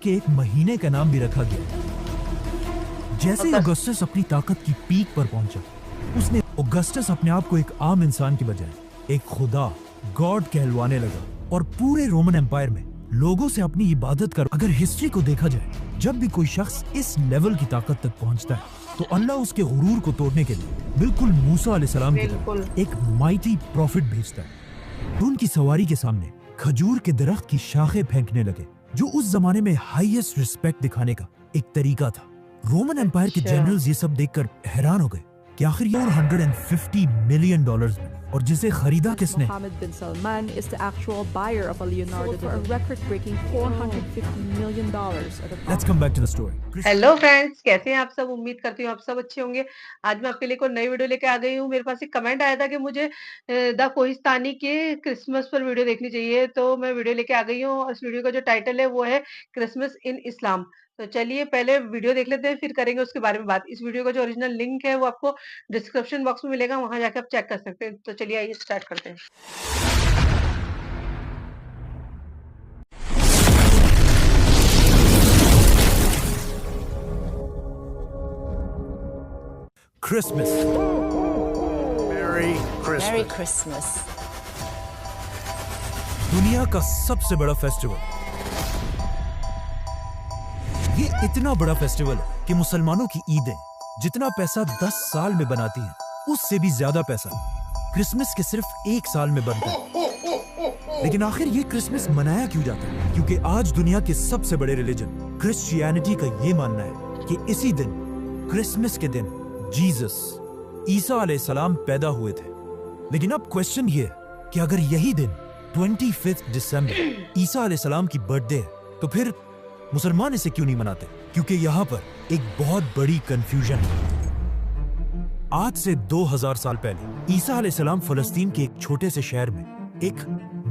के एक महीने का नाम भी रखा गया। जैसे ही ऑगस्टस अपनी ताकत की पीक पर पहुंचा, उसने ऑगस्टस अपने आप को एक आम इंसान की बजाय एक खुदा, गॉड कहलवाने लगा और पूरे रोमन एम्पायर में लोगों से अपनी इबादत कर। अगर हिस्ट्री को देखा जाए, जब भी कोई शख्स इस लेवल की ताकत तक पहुंचता है तो अल्लाह उसके गुरूर को तोड़ने के लिए बिल्कुल मूसा अलैहिस्सलाम की तरह एक माइटी प्रॉफिट भेजता है। तो उनकी सवारी के सामने खजूर के दरख्त की शाखें फेंकने लगे, जो उस जमाने में हाईएस्ट रिस्पेक्ट दिखाने का एक तरीका था। रोमन एम्पायर के जनरल्स ये सब देखकर हैरान हो गए कि आखिर ये $450 मिलियन में, और जिसे खरीदा किसने? Mohammed bin Salman is the actual buyer of a Leonardo for a record-breaking $450 million. Let's come back to the story. Hello friends, कैसे हैं आप सब? उम्मीद करती हूँ आप सब अच्छे होंगे। आज मैं आपके लिए कोई नई वीडियो लेके आ गई हूँ। मेरे पास एक कमेंट आया था कि मुझे द कोहिस्तानी के क्रिसमस पर वीडियो देखनी चाहिए, तो मैं वीडियो लेके आ गई हूँ। और इस वीडियो का जो टाइटल है वो है क्रिसमस इन इस्लाम। तो चलिए पहले वीडियो देख लेते हैं, फिर करेंगे उसके बारे में बात। इस वीडियो का जो ओरिजिनल लिंक है वो आपको डिस्क्रिप्शन बॉक्स में मिलेगा, वहां जाके आप चेक कर सकते हैं। तो चलिए आइए स्टार्ट करते हैं। Christmas. Merry Christmas. Merry Christmas. दुनिया का सबसे बड़ा फेस्टिवल। ये इतना बड़ा फेस्टिवल है कि मुसलमानों की ईदें जितना पैसा 10 साल में बनाती हैं, उससे भी ज्यादा पैसा क्रिसमस के सिर्फ 1 साल में बनता है। लेकिन आखिर ये क्रिसमस मनाया क्यों जाता है? क्योंकि आज दुनिया के सबसे बड़े रिलीजन क्रिश्चियनिटी का ये मानना है कि इसी दिन, क्रिसमस के दिन, जीसस, ईसा अलैहिस्सलाम पैदा हुए थे। लेकिन अब क्वेश्चन ये है कि अगर यही दिन 25 दिसंबर ईसा अलैहिस्सलाम की बर्थडे है, तो फिर मुसलमान इसे क्यों नहीं मनाते? क्योंकि यहाँ पर एक बहुत बड़ी कंफ्यूजन है। आज से 2000 साल पहले ईसा अलैहिस्सलाम फलस्तीन के एक छोटे से शहर में एक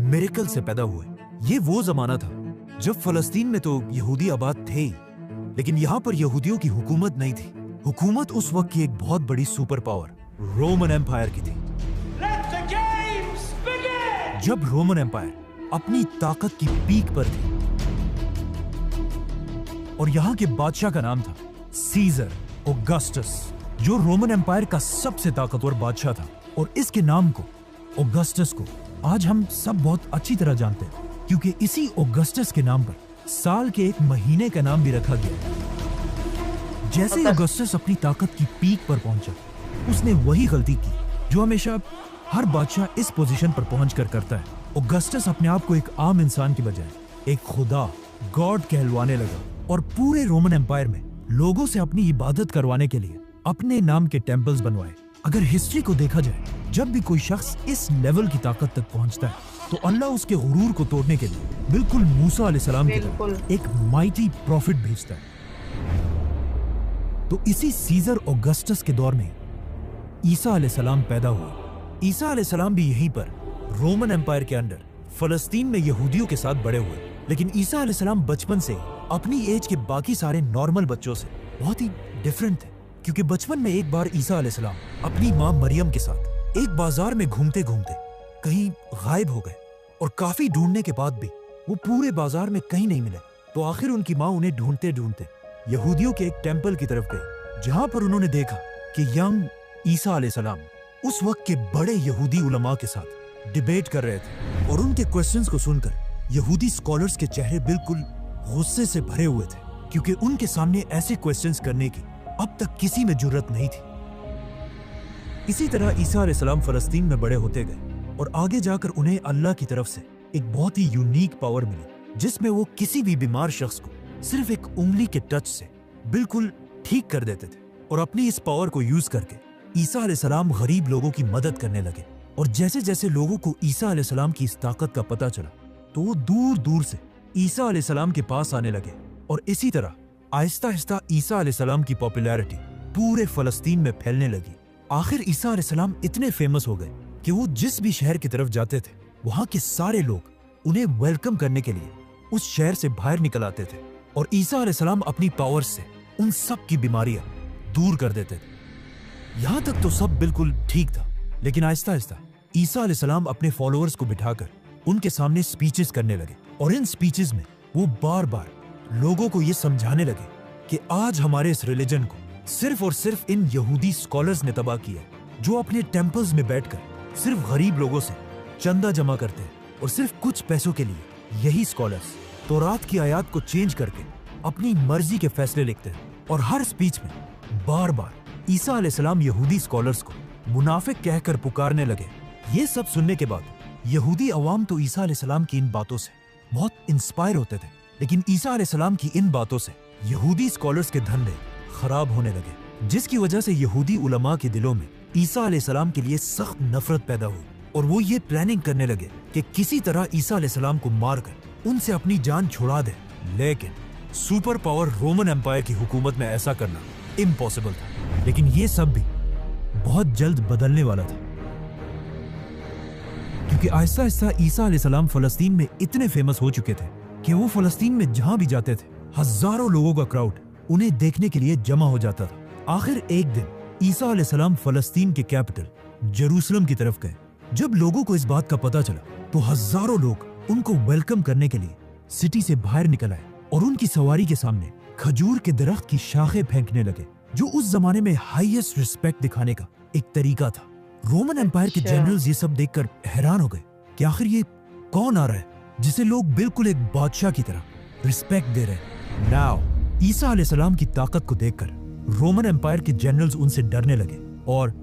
मिरेकल से पैदा हुए। ये वो जमाना था जब फलस्तीन में तो यहूदी आबाद थे ही, लेकिन यहाँ पर यहूदियों की हुकूमत नहीं थी। हुकूमत उस वक्त की एक बहुत बड़ी सुपर पावर रोमन एम्पायर की थी। जब रोमन एम्पायर अपनी ताकत की पीक पर थी और यहाँ के बादशाह का नाम था सीजर ऑगस्टस, जो रोमन एम्पायर का सबसे ताकतवर बादशाह था। और इसके नाम को, ऑगस्टस को, आज हम सब बहुत अच्छी तरह जानते हैं, क्योंकि इसी ऑगस्टस के नाम पर साल के एक महीने का नाम भी रखा गया। जैसे ही ऑगस्टस अपनी ताकत की पीक पर पहुंचा, उसने वही गलती की जो हमेशा हर बादशाह इस पोजीशन पर पहुंचकर करता है। ऑगस्टस अपने आप को एक आम इंसान की बजाय एक खुदा, गॉड कहलवाने लगा और पूरे रोमन एम्पायर में लोगों से अपनी इबादत करवाने के लिए अपने नाम के टेम्पल्स बनवाए। अगर हिस्ट्री को देखा जाए, जब भी कोई शख्स इस लेवल की ताकत तक पहुंचता है तो अल्लाह उसके गुरूर को तोड़ने के लिए बिल्कुल मूसा अलैहिस्सलाम की तरह एक माइटी प्रॉफिट भेजता है। तो इसी सीजर ऑगस्टस के दौर में ईसा अलैहिस्सलाम पैदा हुआ। ईसा अलैहिस्सलाम भी यहीं पर रोमन एम्पायर के अंडर फलस्तीन में यहूदियों के साथ बड़े हुए। लेकिन ईसा अलैहिस्सलाम बचपन से अपनी एज के बाकी सारे नॉर्मल बच्चों से बहुत ही डिफरेंट थे, क्योंकि बचपन में एक बार ईसा अलैहिस्सलाम अपनी माँ मरियम के साथ एक बाजार में घूमते घूमते कहीं गायब हो गए और काफी ढूंढने के बाद भी वो पूरे बाजार में कहीं नहीं मिले। तो आखिर उनकी माँ उन्हें ढूंढते ढूंढते यहूदियों के एक टेम्पल की तरफ गए, जहाँ पर उन्होंने देखा कि यंग ईसा अलैहिस्सलाम उस वक्त के बड़े यहूदी उलमा के साथ डिबेट कर रहे थे। और उनके क्वेश्चंस को सुनकर यहूदी स्कॉलर्स के चेहरे बिल्कुल गुस्से से भरे हुए थे, क्योंकि उनके सामने ऐसे क्वेश्चंस करने की अब तक किसी में जुर्रत नहीं थी। इसी तरह ईसा अलैहिस्सलाम फलस्तीन में बड़े होते गए और आगे जाकर उन्हें अल्लाह की तरफ से एक बहुत ही यूनिक पावर मिली, जिसमें वो किसी भी बीमार शख्स को सिर्फ एक उंगली के टच से बिल्कुल ठीक कर देते थे। और अपनी इस पावर को यूज करके ईसा अलैहिस्सलाम गरीब लोगों की मदद करने लगे। और जैसे जैसे लोगों को ईसा अलैहिस्सलाम की इस ताकत का पता चला, तो वो दूर दूर से ईसा अलैहिस्सलाम के पास आने लगे। और इसी तरह आहिस्ता आहिस्ता ईसा अलैहिस्सलाम की पॉपुलैरिटी पूरे फलस्तीन में फैलने लगी। आखिर ईसा अलैहिस्सलाम इतने फेमस हो गए कि वो जिस भी शहर की तरफ जाते थे, वहाँ के सारे लोग उन्हें वेलकम करने के लिए उस शहर से बाहर निकल आते थे। और ईसा अलैहिस्सलाम अपनी पावर से उन सब की बीमारियां दूर कर देते थे। यहाँ तक तो सब बिल्कुल ठीक था, लेकिन आहिस्ता आहिस्ता ईसा अलैहिस्सलाम अपने फॉलोअर्स को बिठाकर उनके सामने स्पीचेस करने लगे। और इन स्पीचेस में वो बार बार लोगों को ये समझाने लगे कि आज हमारे इस रिलीजन को सिर्फ और सिर्फ इन यहूदी स्कॉलर्स ने तबाह किया, जो अपने टेम्पल्स में बैठकर सिर्फ गरीब लोगों से चंदा जमा करते हैं और सिर्फ कुछ पैसों के लिए यही स्कॉलर्स तौरात की आयत को चेंज करके अपनी मर्जी के फैसले लिखते हैं और हर स्पीच में बार बार ईसा अलैहिस्सलाम यहूदी स्कॉलर्स को मुनाफिक कहकर पुकारने लगे। ये सब सुनने के बाद यहूदी अवाम तो ईसा अलैहिस्सलाम की इन बातों से बहुत इंस्पायर होते थे, लेकिन ईसा अलैहिस्सलाम की इन बातों से यहूदी स्कॉलर्स के धंधे खराब होने लगे, जिसकी वजह से यहूदी उलमा के दिलों में ईसा अलैहिस्सलाम के लिए सख्त नफरत पैदा हुई और वो ये प्लानिंग करने लगे कि किसी तरह ईसा अलैहिस्सलाम को मारकर उनसे अपनी जान छुड़ा दें। लेकिन सुपर पावर रोमन एम्पायर की हुकूमत में ऐसा करना इम्पॉसिबल था। लेकिन ये सब भी बहुत जल्द बदलने वाला था, क्योंकि आहिस्ता आहिस्ता ईसा अलैहिस्सलाम फलस्तीन में इतने फेमस हो चुके थे कि वो फलस्तीन में जहां भी जाते थे हजारों लोगों का क्राउड उन्हें देखने के लिए जमा हो जाता था। आखिर एक दिन ईसा अलैहिस्सलाम फलस्तीन के कैपिटल जेरूसलम की तरफ गए। जब लोगों को इस बात का पता चला तो हजारों लोग उनको वेलकम करने के लिए सिटी से बाहर निकल आए और उनकी सवारी के सामने खजूर के दरख्त की शाखें फेंकने लगे, जो उस जमाने में हाईएस्ट रिस्पेक्ट दिखाने का एक तरीका था। रोमन एम्पायर के जनरल्स ये सब देखकर हैरान हो गए कि आखिर ये कौन आ रहा है जिसे लोग बिल्कुल एक बादशाह की तरह रिस्पेक्ट दे रहे हैं। नाउ ईसा अलैहिस्सलाम की ताकत को देखकर रोमन एम्पायर के जनरल्स उनसे डरने लगे और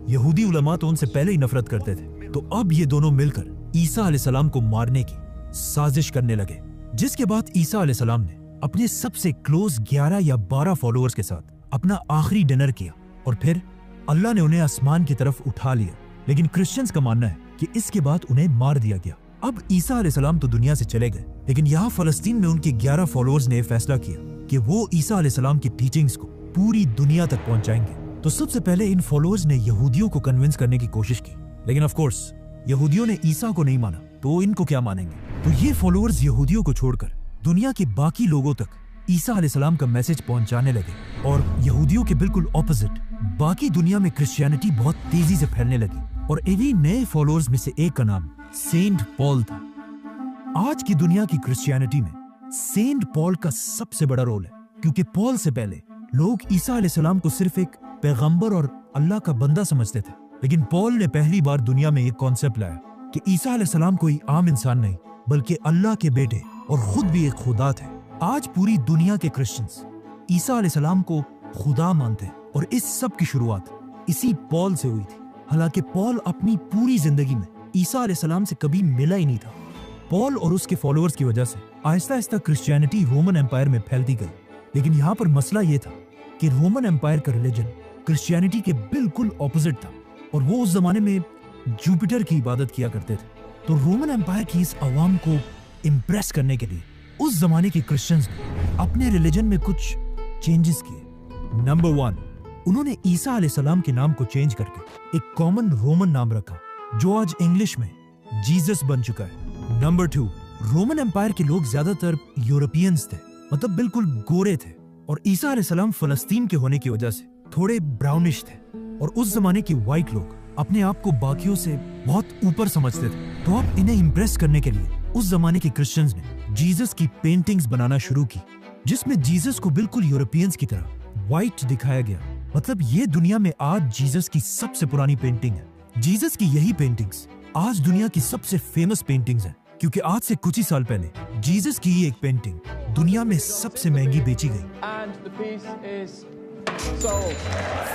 यहूदी उलमा तो उनसे पहले ही नफरत करते थे। तो अब ये दोनों मिलकर ईसा अलैहिस्सलाम को मारने की साजिश करने लगे, जिसके बाद ईसा अलैहिस्सलाम ने अपने सबसे क्लोज 11 या 12 फॉलोअर्स के साथ अपना आखिरी डिनर किया और फिर अल्लाह ने उन्हें आसमान की तरफ उठा लिया। लेकिन क्रिश्चियंस का मानना है कि इसके बाद उन्हें मार दिया गया। अब ईसा अलैहिस्सलाम तो दुनिया से चले गए, लेकिन यहाँ फलस्तीन में उनके 11 फॉलोअर्स ने फैसला किया कि वो ईसा अलैहिस्सलाम की टीचिंग्स को पूरी दुनिया तक पहुंचाएंगे। तो सबसे पहले इन फॉलोअर्स ने यहूदियों को कन्विंस करने की कोशिश की, लेकिन ऑफ कोर्स यहूदियों ने ईसा को नहीं माना, तो इनको क्या मानेंगे। तो ये फॉलोअर्स यहूदियों को छोड़कर दुनिया के बाकी लोगों तक ईसा अलैहिस्सलाम का मैसेज पहुंचाने लगे और यहूदियों के बिल्कुल ऑपोजिट बाकी दुनिया में क्रिश्चियनिटी बहुत तेजी से फैलने लगी। और इन्हीं नए फॉलोअर्स में से एक का नाम सेंट पॉल था। आज की दुनिया की क्रिश्चियनिटी में सेंट पॉल का सबसे बड़ा रोल है, क्योंकि पॉल से पहले लोग ईसा अलैहिस्सलाम को सिर्फ एक पैगंबर और अल्लाह का बंदा समझते थे, लेकिन पॉल ने पहली बार दुनिया में एक कॉन्सेप्ट लाया कि ईसा अलैहिस्सलाम कोई आम इंसान नहीं बल्कि अल्लाह के बेटे और खुद भी एक खुदा थे। आज पूरी दुनिया के क्रिश्चियंस ईसा अलैहिस्सलाम को खुदा मानते हैं और इस सब की शुरुआत इसी पॉल से हुई थी। हालांकि पॉल अपनी पूरी जिंदगी में ईसा अलैहिस्सलाम से कभी मिला ही नहीं था। पॉल और उसके फॉलोअर्स की वजह से Aahista Aahista Christianity Roman empire में फैलती गई। लेकिन यहाँ पर मसला ये था कि रोमन एम्पायर का रिलीजन क्रिश्चियनिटी के बिल्कुल ऑपोजिट था और वो उस जमाने में जुपिटर की इबादत किया करते थे। तो रोमन एम्पायर की इस अवाम को इम्प्रेस करने के लिए उस जमाने के क्रिश्चियंस ने अपने रिलीजन में कुछ चेंजेस किए। नंबर 1, उन्होंने ईसा अलैहिस्सलाम के नाम को चेंज करके एक कॉमन रोमन नाम रखा, जो आज इंग्लिश में जीसस बन चुका है। नंबर 2, रोमन एम्पायर के लोग ज्यादातर यूरोपियंस थे, मतलब बिल्कुल गोरे थे, और ईसा अलैहिस्सलाम फलस्तीन के होने की वजह से थोड़े ब्राउनिश थे और उस जमाने के व्हाइट लोग अपने आप को बाकियों से बहुत ऊपर समझते थे। तो अब इन्हें इम्प्रेस करने के लिए उस जमाने के क्रिश्चियंस ने जीसस की पेंटिंग्स बनाना शुरू की, जिसमें जीसस को बिल्कुल यूरोपियंस की तरह व्हाइट दिखाया गया। मतलब ये दुनिया में आज जीसस की सबसे पुरानी पेंटिंग है। जीसस की यही पेंटिंग्स आज दुनिया की सबसे फेमस पेंटिंग्स हैं, क्योंकि आज से कुछ ही साल पहले जीसस की ही एक पेंटिंग दुनिया में सबसे महंगी बेची गई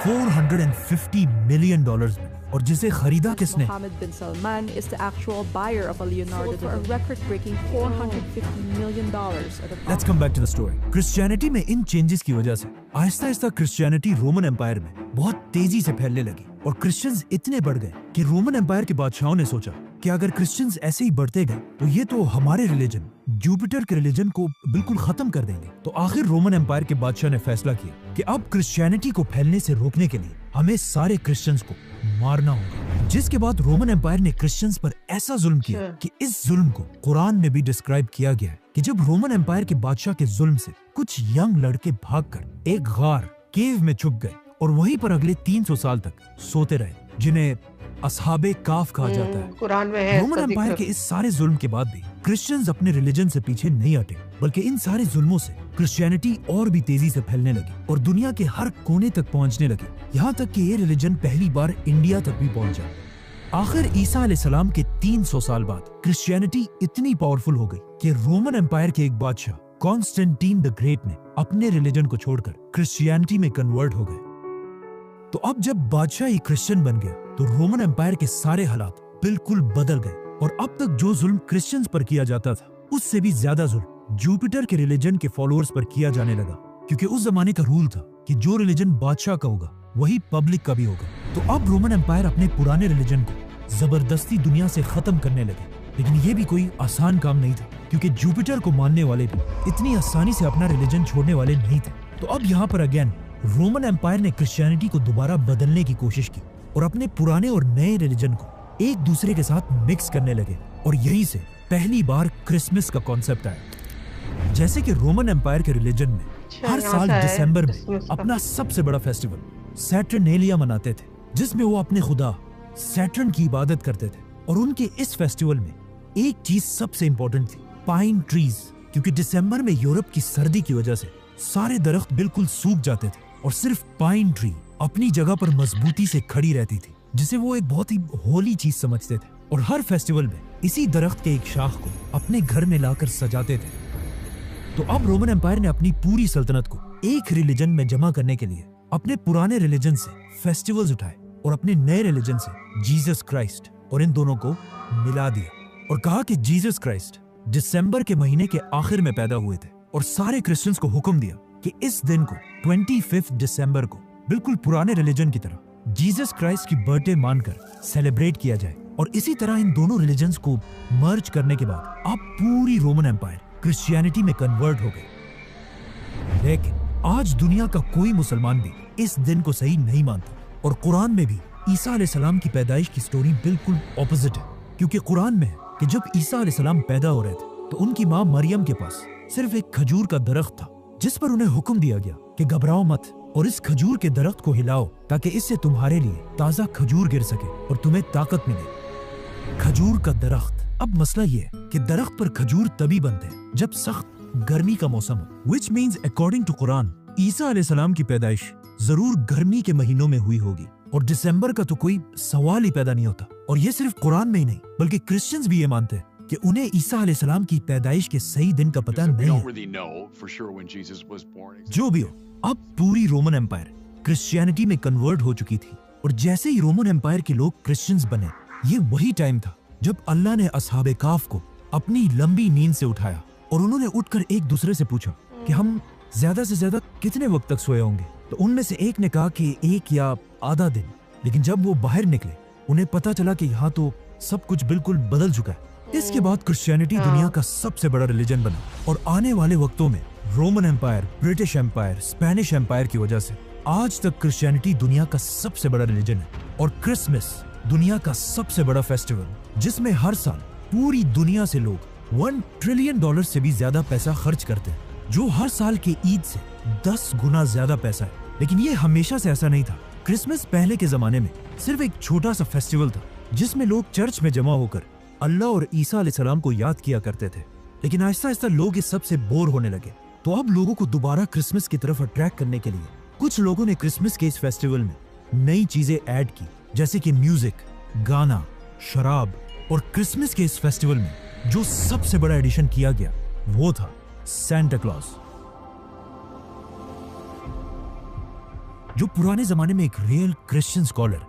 $450 मिलियन में, और जिसे खरीदा किसने? Mohammed bin Salman is the actual buyer of a Leonardo for a record-breaking $450 million at a Let's come back to the story. Christianity में इन चेंजेस की वजह से Aahista Aahista Christianity Roman empire में बहुत तेजी से फैलने लगी और क्रिश्चियंस इतने बढ़ गए कि रोमन एम्पायर के बादशाहों ने सोचा कि अगर क्रिश्चियंस ऐसे ही बढ़ते गए तो ये तो हमारे रिलीजन जुपिटर के रिलीजन को बिल्कुल खत्म कर देंगे। तो आखिर रोमन एम्पायर के बादशाह ने फैसला किया कि अब क्रिश्चियनिटी को फैलने से रोकने के लिए हमें सारे क्रिश्चियंस को मारना होगा। जिसके बाद रोमन एम्पायर ने क्रिश्चियंस पर ऐसा जुल्म किया कि इस जुल्म को कुरान में भी डिस्क्राइब किया गया है कि जब रोमन एम्पायर के बादशाह के जुल्म से कुछ यंग लड़के भागकर एक गार केव में छुप गए और वहीं पर अगले 300 साल तक सोते रहे, जिन्हें असहाबे काफ कहा जाता है। कुरान में है रोमन इसका एम्पायर जिक्र। के इस सारे जुल्म के बाद भी क्रिश्चियंस अपने रिलीजन से पीछे नहीं हटे, बल्कि इन सारे जुल्मों से क्रिश्चियनिटी और भी तेजी से फैलने लगी और दुनिया के हर कोने तक पहुंचने लगी, यहाँ तक कि ये रिलीजन पहली बार इंडिया तक भी पहुंचा। आखिर ईसा अलैहिस्सलाम के 300 साल बाद क्रिश्चियनिटी इतनी पावरफुल हो गई कि रोमन एम्पायर के एक बादशाह कॉन्स्टेंटीन द ग्रेट ने अपने रिलीजन को छोड़कर क्रिश्चियनिटी में कन्वर्ट हो गए। तो अब जब बादशाह ही क्रिश्चियन बन गया तो रोमन एम्पायर के सारे हालात बिल्कुल बदल गए और अब तक जो जुल्म क्रिश्चियंस पर किया जाता था उससे भी ज्यादा जुल्म जुपिटर के रिलीजन के फॉलोअर्स पर किया जाने लगा, क्योंकि उस जमाने का रूल था कि जो रिलीजन बादशाह का होगा वही पब्लिक का भी होगा। तो अब रोमन एम्पायर अपने पुराने रिलीजन को जबरदस्ती दुनिया से खत्म करने लगे, लेकिन ये भी कोई आसान काम नहीं था, क्योंकि जुपिटर को मानने वाले भी इतनी आसानी से अपना रिलीजन छोड़ने वाले नहीं थे। तो अब यहाँ पर अगेन रोमन एम्पायर ने क्रिश्चियनिटी को दोबारा बदलने की कोशिश की और अपने पुराने और नए रिलीजन को एक दूसरे के साथ मिक्स करने लगे, और यहीं से पहली बार क्रिसमस का कॉन्सेप्ट आया। जैसे कि रोमन एम्पायर के रिलीजन में हर यहाँ साल से आया दिसंबर क्रिसमस में का। अपना सबसे बड़ा फेस्टिवल सैटर्नेलिया मनाते थे, जिसमें वो अपने खुदा सैटर्न की इबादत करते थे। और उनके इस फेस्टिवल में एक चीज सबसे इंपॉर्टेंट थी, पाइन ट्रीज, क्योंकि दिसंबर में यूरोप की सर्दी की वजह से सारे दरख्त बिल्कुल सूख जाते थे और सिर्फ पाइन ट्री अपनी जगह पर मजबूती से खड़ी रहती थी, जिसे वो एक बहुत ही होली चीज समझते थे। और हर फेस्टिवल में इसी दरख्त के एक शाख को अपने घर में लाकर सजाते थे। तो अब रोमन एम्पायर ने अपनी पूरी सल्तनत को एक रिलीजन में जमा करने के लिए अपने पुराने रिलीजन से फेस्टिवल्स उठाए और अपने नए रिलीजन से जीसस क्राइस्ट और इन दोनों को मिला दिया और कहा कि जीसस क्राइस्ट दिसंबर के महीने के आखिर में पैदा हुए थे, और सारे क्रिश्चियंस को हुक्म दिया कि इस दिन को 25 दिसंबर को बिल्कुल पुराने रिलीजन की तरह जीसस क्राइस्ट की बर्थडे मानकर सेलिब्रेट किया जाए। और इसी तरह इन दोनों रिलीजन्स को मर्ज करने के बाद अब पूरी रोमन एम्पायर क्रिश्चियनिटी में कन्वर्ट हो गई। लेकिन आज दुनिया का कोई मुसलमान भी इस दिन को सही नहीं मानता, और कुरान में भी ईसा अलैहिस्सलाम की पैदाइश की स्टोरी बिल्कुल ऑपोजिट है, क्योंकि कुरान में है कि जब ईसा अलैहिस्सलाम पैदा हो रहे थे तो उनकी माँ मरियम के पास सिर्फ एक खजूर का दरख्त था, जिस पर उन्हें हुक्म दिया गया कि घबराओ मत और इस खजूर के दरख्त को हिलाओ ताकि इससे तुम्हारे लिए ताजा खजूर गिर सके और तुम्हें ताकत मिले। खजूर का दरख्त। अब मसला ये है कि दरख्त पर खजूर तभी बनते हैं जब सख्त गर्मी का मौसम हो, which means according to Quran ईसा अलैहिस्सलाम की पैदाइश जरूर गर्मी के महीनों में हुई होगी, और दिसंबर का तो कोई सवाल ही पैदा नहीं होता। और ये सिर्फ कुरान में ही नहीं बल्कि क्रिश्चियंस भी ये मानते हैं कि उन्हें ईसा अलैहिस्सलाम की पैदाइश के सही दिन का पता नहीं है। जो भी हो, अब पूरी रोमन एम्पायर क्रिश्चियनिटी में कन्वर्ट हो चुकी थी, और जैसे ही रोमन एम्पायर के लोग क्रिश्चियंस बने, ये वही टाइम था जब अल्लाह ने असहाबे काफ को अपनी लंबी नींद से उठाया और उन्होंने उठकर एक दूसरे से पूछा कि हम ज्यादा से ज्यादा कितने वक्त तक सोए होंगे। तो उनमें से एक ने कहा कि 1 या आधा दिन। लेकिन जब वो बाहर निकले उन्हें पता चला कि यहाँ तो सब कुछ बिल्कुल बदल चुका है। इसके बाद क्रिश्चियनिटी दुनिया का सबसे बड़ा रिलीजन बना, और आने वाले वक्तों में Roman empire, British empire, Spanish empire की वजह से आज तक क्रिश्चियनिटी दुनिया का सबसे बड़ा रिलीजन है। और क्रिसमस दुनिया का सबसे बड़ा फेस्टिवल, जिसमें हर साल पूरी दुनिया से लोग $1 ट्रिलियन से भी ज्यादा पैसा खर्च करते हैं, जो हर साल के ईद से 10 गुना ज्यादा पैसा है। लेकिन ये हमेशा से ऐसा नहीं था। क्रिसमस पहले के जमाने में सिर्फ एक छोटा सा फेस्टिवल था जिसमें लोग चर्च में जमा होकर अल्लाह और ईसा अलैहिस्सलाम को याद किया करते थे। लेकिन आहिस्ता आहिस्ता लोग इस सब से बोर होने लगे, तो अब लोगों को दोबारा क्रिसमस की तरफ अट्रैक्ट करने के लिए कुछ लोगों ने क्रिसमस के इस फेस्टिवल में नई चीजें ऐड की, जैसे कि म्यूजिक, गाना, शराब। और क्रिसमस के इस फेस्टिवल में जो सबसे बड़ा एडिशन किया गया वो था सैंटा क्लॉज, जो पुराने जमाने में एक real Christian scholar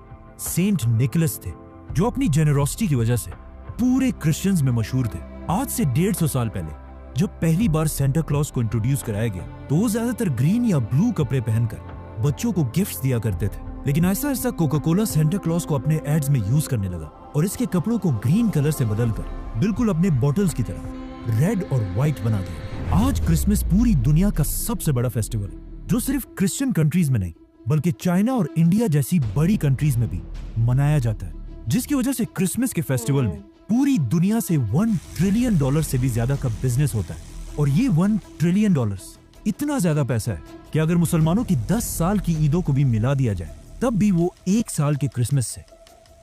saint Nicholas थे, जो अपनी जेनरोसिटी की वजह से पूरे क्रिश्चियंस में मशहूर थे। आज से 150 साल पहले जब पहली बार सैंटा क्लॉज को इंट्रोड्यूस कराया गया तो वो ज्यादातर ग्रीन या ब्लू कपड़े पहनकर बच्चों को गिफ्ट्स दिया करते थे। लेकिन ऐसा ऐसा कोका कोला सैंटा क्लॉज को अपने एड्स में यूज करने लगा और इसके कपड़ों को ग्रीन कलर से बदलकर बिल्कुल अपने बॉटल्स की तरह रेड और व्हाइट बना दिया। आज क्रिसमस पूरी दुनिया का सबसे बड़ा फेस्टिवल है, जो सिर्फ क्रिश्चियन कंट्रीज में नहीं बल्कि चाइना और इंडिया जैसी बड़ी कंट्रीज में भी मनाया जाता है, जिसकी वजह से क्रिसमस के फेस्टिवल में पूरी दुनिया से $1 ट्रिलियन से भी ज्यादा का बिजनेस होता है। और ये $1 ट्रिलियन इतना ज्यादा पैसा है कि अगर मुसलमानों की 10 साल की ईदों को भी मिला दिया जाए तब भी वो 1 साल के क्रिसमस से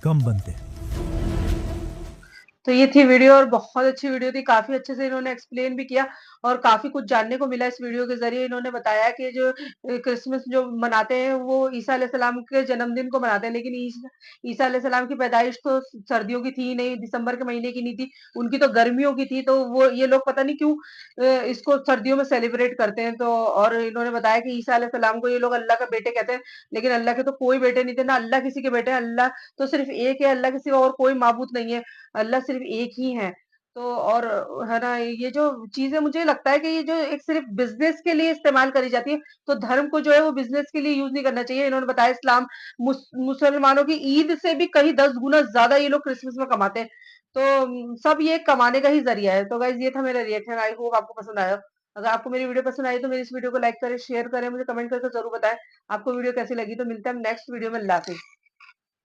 कम बनते हैं। तो ये थी वीडियो और बहुत अच्छी वीडियो थी, काफ़ी अच्छे से इन्होंने एक्सप्लेन भी किया और काफ़ी कुछ जानने को मिला इस वीडियो के ज़रिए। इन्होंने बताया कि जो क्रिसमस जो मनाते हैं वो ईसा अलैहिस्सलाम के जन्मदिन को मनाते हैं, लेकिन ईसा अलैहिस्सलाम की पैदाइश तो सर्दियों की थी नहीं, दिसंबर के महीने की नहीं थी, उनकी तो गर्मियों की थी, तो वो ये लोग पता नहीं क्यों इसको सर्दियों में सेलिब्रेट करते हैं। तो और इन्होंने बताया कि ईसा अलैहिस्सलाम को ये लोग अल्लाह का बेटे कहते हैं, लेकिन अल्लाह के तो कोई बेटे नहीं थे, ना अल्लाह किसी के बेटे हैं, अल्लाह तो सिर्फ़ एक है, अल्लाह के सिवा और कोई माबूद नहीं है। अल्लाह सिर्फ एक ही है। तो और है ना, ये जो चीज़ें मुझे लगता है कि ये जो एक सिर्फ बिज़नेस के लिए इस्तेमाल करी जाती है, तो धर्म को जो है वो बिज़नेस के लिए यूज़ नहीं करना चाहिए। इन्होंने बताया इस्लाम मुसलमानों की ईद से भी कहीं 10 गुना ज़्यादा ये लोग क्रिसमस में कमाते हैं। तो सब ये कमाने का ही ज़रिया है। तो गाइज़ ये था मेरा रिएक्शन, आई होप आपको पसंद आया। अगर आपको मेरी वीडियो पसंद आई तो मेरी इस वीडियो को लाइक करें, शेयर करें, मुझे कमेंट करके ज़रूर बताएँ, आपको वीडियो कैसी लगी। तो मिलते हैं हम नेक्स्ट वीडियो में, अल्लाह हाफ़िज़।